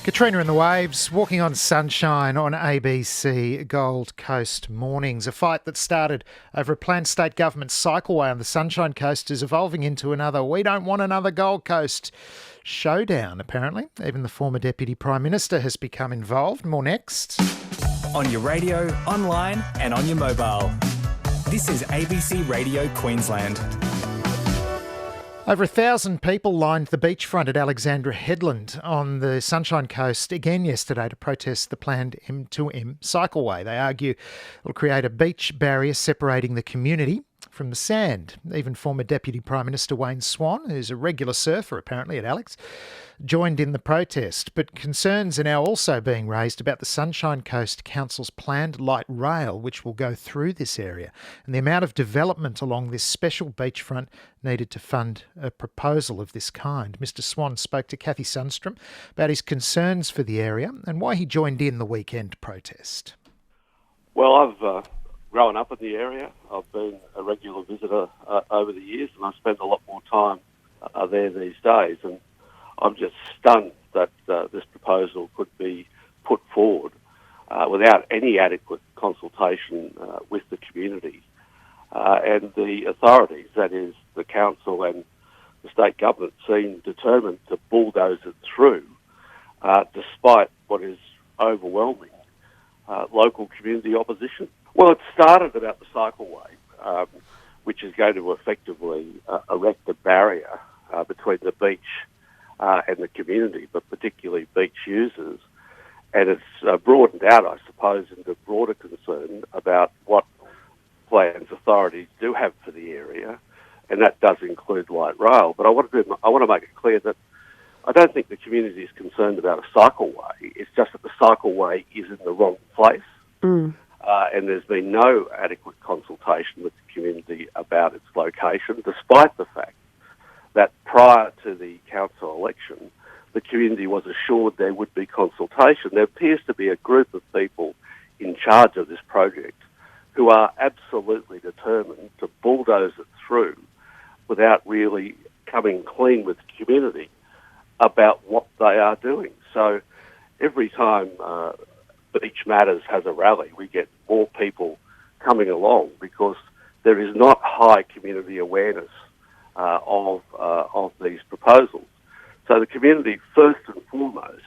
Katrina and the Waves, walking on sunshine on ABC Gold Coast mornings. A fight that started over a planned state government cycleway on the Sunshine Coast is evolving into another "we don't want another Gold Coast" showdown, apparently. Even the former Deputy Prime Minister has become involved. More next. On your radio, online and on your mobile. This is ABC Radio Queensland. Over 1,000 people lined the beachfront at Alexandra Headland on the Sunshine Coast again yesterday to protest the planned M2M Cycleway. They argue it will create a beach barrier separating the community from the sand. Even former Deputy Prime Minister Wayne Swan, who's a regular surfer apparently at Alex, joined in the protest. But concerns are now also being raised about the Sunshine Coast Council's planned light rail, which will go through this area, and the amount of development along this special beachfront needed to fund a proposal of this kind. Mr Swan spoke to Kathy Sundstrom about his concerns for the area and why he joined in the weekend protest. Well, I've grown up in the area. I've been a regular visitor over the years, and I spend a lot more time there these days. And I'm just stunned that this proposal could be put forward without any adequate consultation with the community and the authorities, that is, the council and the state government, seem determined to bulldoze it through, despite what is overwhelming local community opposition. Well, it started about the cycleway, which is going to effectively erect a barrier between the beach and the community, but particularly beach users. And it's broadened out, I suppose, into broader concern about what plans authorities do have for the area, and that does include light rail. But I want to make it clear that I don't think the community is concerned about a cycleway. It's just that the cycleway is in the wrong place. And there's been no adequate consultation with the community about its location, despite the fact that prior to the council election, the community was assured there would be consultation. There appears to be a group of people in charge of this project who are absolutely determined to bulldoze it through without really coming clean with the community about what they are doing. So every time Beach Matters has a rally, we get more people coming along because there is not high community awareness of these proposals. So the community, first and foremost,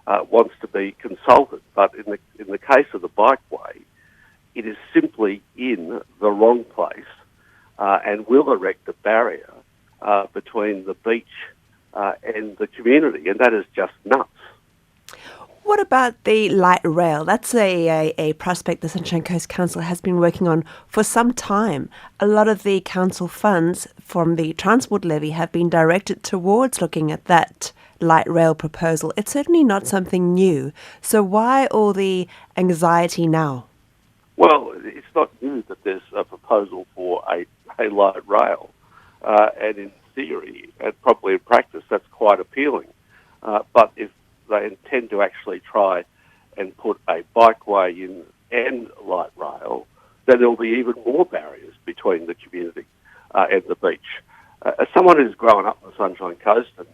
wants to be consulted. But in the case of the bikeway, it is simply in the wrong place and will erect a barrier between the beach and the community, and that is just nuts. What about the light rail? That's a prospect the Sunshine Coast Council has been working on for some time. A lot of the council funds from the transport levy have been directed towards looking at that light rail proposal. It's certainly not something new. So why all the anxiety now? Well, it's not new that there's a proposal for a light rail. And in theory, and probably in practice, that's quite appealing. But if they intend to actually try and put a bikeway in and light rail, then there'll be even more barriers between the community and the beach. As someone who's grown up on the Sunshine Coast and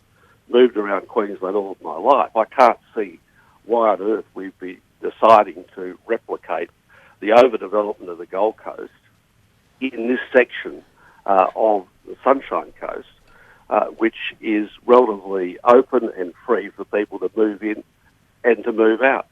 moved around Queensland all of my life, I can't see why on earth we'd be deciding to replicate the overdevelopment of the Gold Coast in this section of the Sunshine Coast, which is relatively open and free for people to move in and to move out.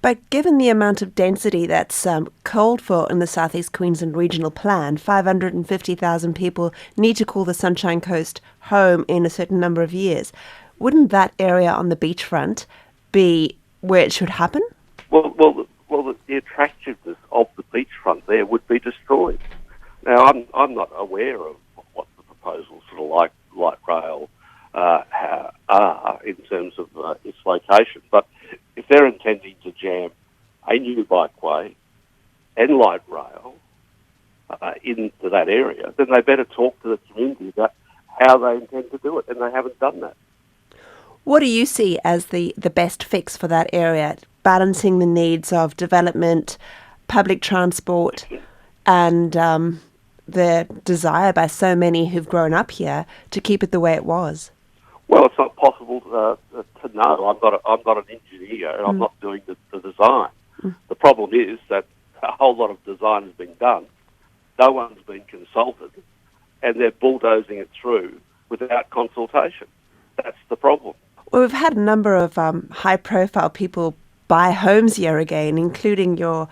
But given the amount of density that's called for in the South East Queensland Regional Plan, 550,000 people need to call the Sunshine Coast home in a certain number of years. Wouldn't that area on the beachfront be where it should happen? Well, the attractiveness of the beachfront there would be destroyed. Now, I'm not aware of what the proposals for the light rail are in terms of its location, but if they're intending to jam a new bikeway and light rail into that area, then they better talk to the community about how they intend to do it, and they haven't done that. What do you see as the best fix for that area, balancing the needs of development, public transport, and the desire by so many who've grown up here to keep it the way it was? Well, it's not possible to know. I'm not an engineer, and I'm not doing the design. The problem is that a whole lot of design has been done. No one's been consulted, and they're bulldozing it through without consultation. That's the problem. Well, we've had a number of high-profile people buy homes here again, including your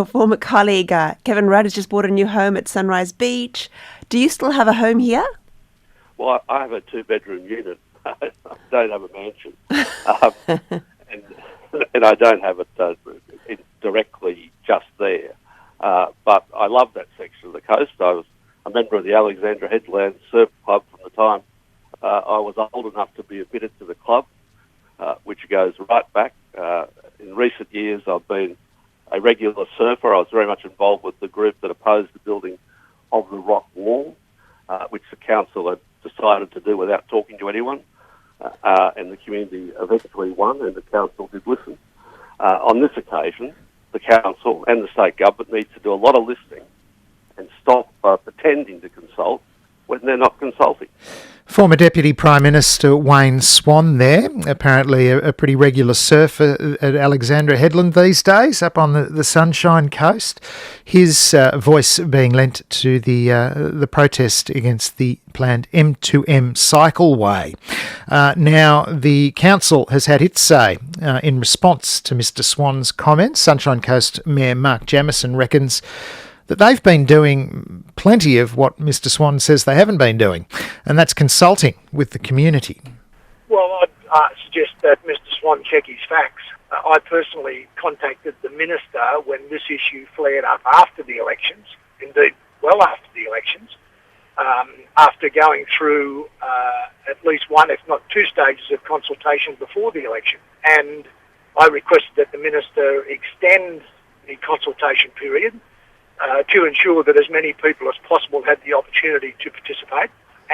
former colleague, Kevin Rudd, has just bought a new home at Sunrise Beach. Do you still have a home here? Well, I have a 2-bedroom unit. I don't have a mansion. and I don't have it directly just there. But I love that section of the coast. I was a member of the Alexandra Headland Surf Club from the time I was old enough to be admitted to the club, which goes right back. In recent years, I've been a regular surfer. I was very much involved with the group that opposed the building of the rock wall, which the council had decided to do without talking to anyone. And the community eventually won, and the council did listen. On this occasion, the council and the state government need to do a lot of listening and stop pretending to consult when they're not consulting. Former Deputy Prime Minister Wayne Swan there, apparently a pretty regular surfer at Alexandra Headland these days, up on the Sunshine Coast. His voice being lent to the protest against the planned M2M Cycleway. Now, the council has had its say in response to Mr Swan's comments. Sunshine Coast Mayor Mark Jamieson reckons that they've been doing plenty of what Mr Swan says they haven't been doing, and that's consulting with the community. Well, I'd suggest that Mr Swan check his facts. I personally contacted the Minister when this issue flared up after the elections, indeed well after the elections, after going through at least one, if not two stages of consultation before the election. And I requested that the Minister extend the consultation period to ensure that as many people as possible had the opportunity to participate,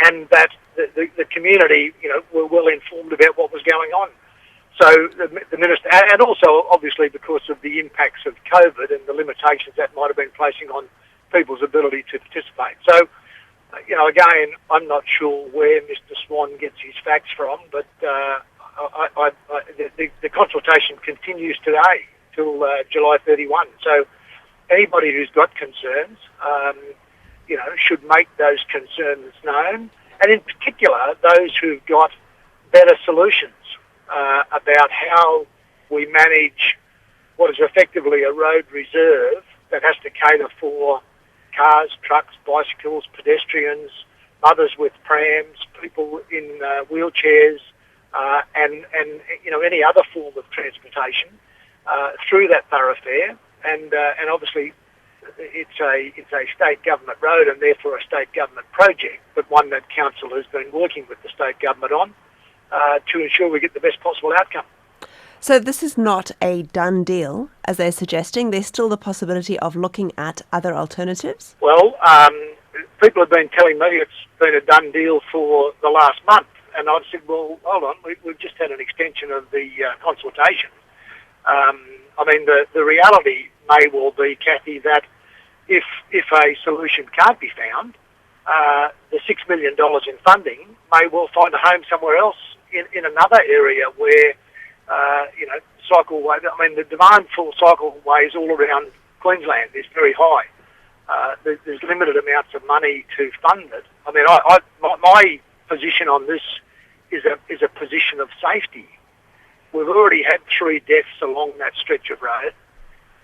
and that the community, were well informed about what was going on. So the Minister, and also obviously because of the impacts of COVID and the limitations that might have been placing on people's ability to participate. So, again, I'm not sure where Mr Swan gets his facts from, but the consultation continues today till July 31. So anybody who's got concerns, should make those concerns known, and in particular, those who've got better solutions about how we manage what is effectively a road reserve that has to cater for cars, trucks, bicycles, pedestrians, mothers with prams, people in wheelchairs, and any other form of transportation through that thoroughfare. And obviously, it's a state government road and therefore a state government project, but one that council has been working with the state government on to ensure we get the best possible outcome. So this is not a done deal, as they're suggesting. There's still the possibility of looking at other alternatives? Well, people have been telling me it's been a done deal for the last month, and I've said, well, hold on, we've just had an extension of the consultation. The reality may well be, Kathy, that if a solution can't be found, the $6 million in funding may well find a home somewhere else in another area where, cycleway. The demand for cycleways all around Queensland is very high. There's limited amounts of money to fund it. My position on this is a position of safety. We've already had 3 deaths along that stretch of road,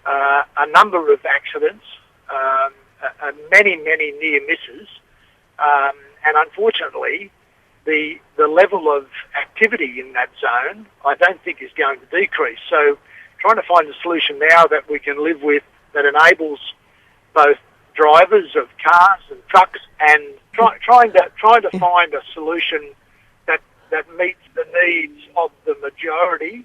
a number of accidents, many near misses, and unfortunately, the level of activity in that zone, I don't think is going to decrease. So, trying to find a solution now that we can live with, that enables both drivers of cars and trucks, and trying to find a solution that meets the needs of the majority,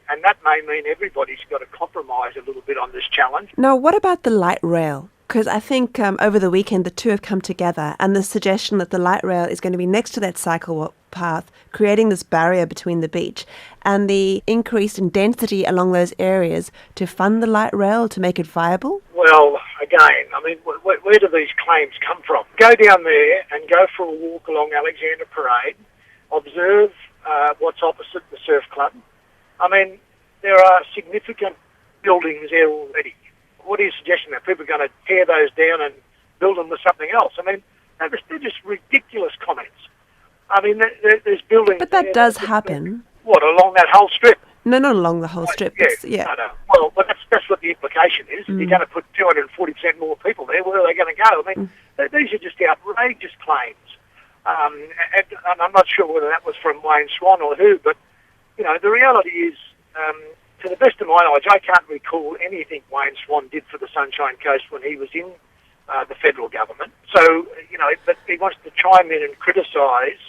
and that may mean everybody's got to compromise a little bit on this challenge. Now, what about the light rail? Because I think over the weekend the two have come together, and the suggestion that the light rail is going to be next to that cycle path, creating this barrier between the beach, and the increase in density along those areas to fund the light rail to make it viable? Well, again, where do these claims come from? Go down there and go for a walk along Alexandra Parade observe what's opposite the surf club. I mean, there are significant buildings there already. What are you suggesting, that people are going to tear those down and build them with something else? I mean, they're just ridiculous comments. I mean, there's buildings. But that does happen. What, along that whole strip? No, not along the whole strip. Yeah. No. Well, but that's what the implication is. You're going to put 240% more people there. Where are they going to go? I mean, these are just outrageous claims. And I'm not sure whether that was from Wayne Swan or who, but, you know, the reality is, to the best of my knowledge, I can't recall anything Wayne Swan did for the Sunshine Coast when he was in the federal government. So, you know, but he wants to chime in and criticise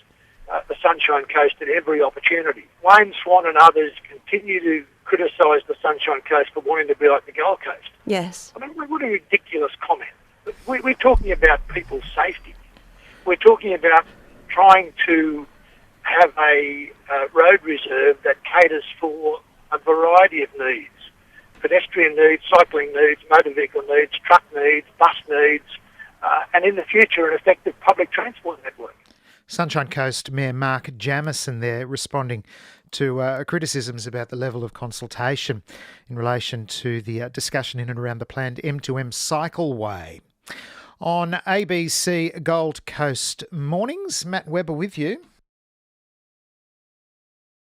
the Sunshine Coast at every opportunity. Wayne Swan and others continue to criticise the Sunshine Coast for wanting to be like the Gold Coast. Yes. I mean, what a ridiculous comment. We're talking about people's safety. We're talking about trying to have a road reserve that caters for a variety of needs. Pedestrian needs, cycling needs, motor vehicle needs, truck needs, bus needs, and in the future an effective public transport network. Sunshine Coast Mayor Mark Jamieson there responding to criticisms about the level of consultation in relation to the discussion in and around the planned M2M Cycleway. On ABC Gold Coast Mornings, Matt Webber with you.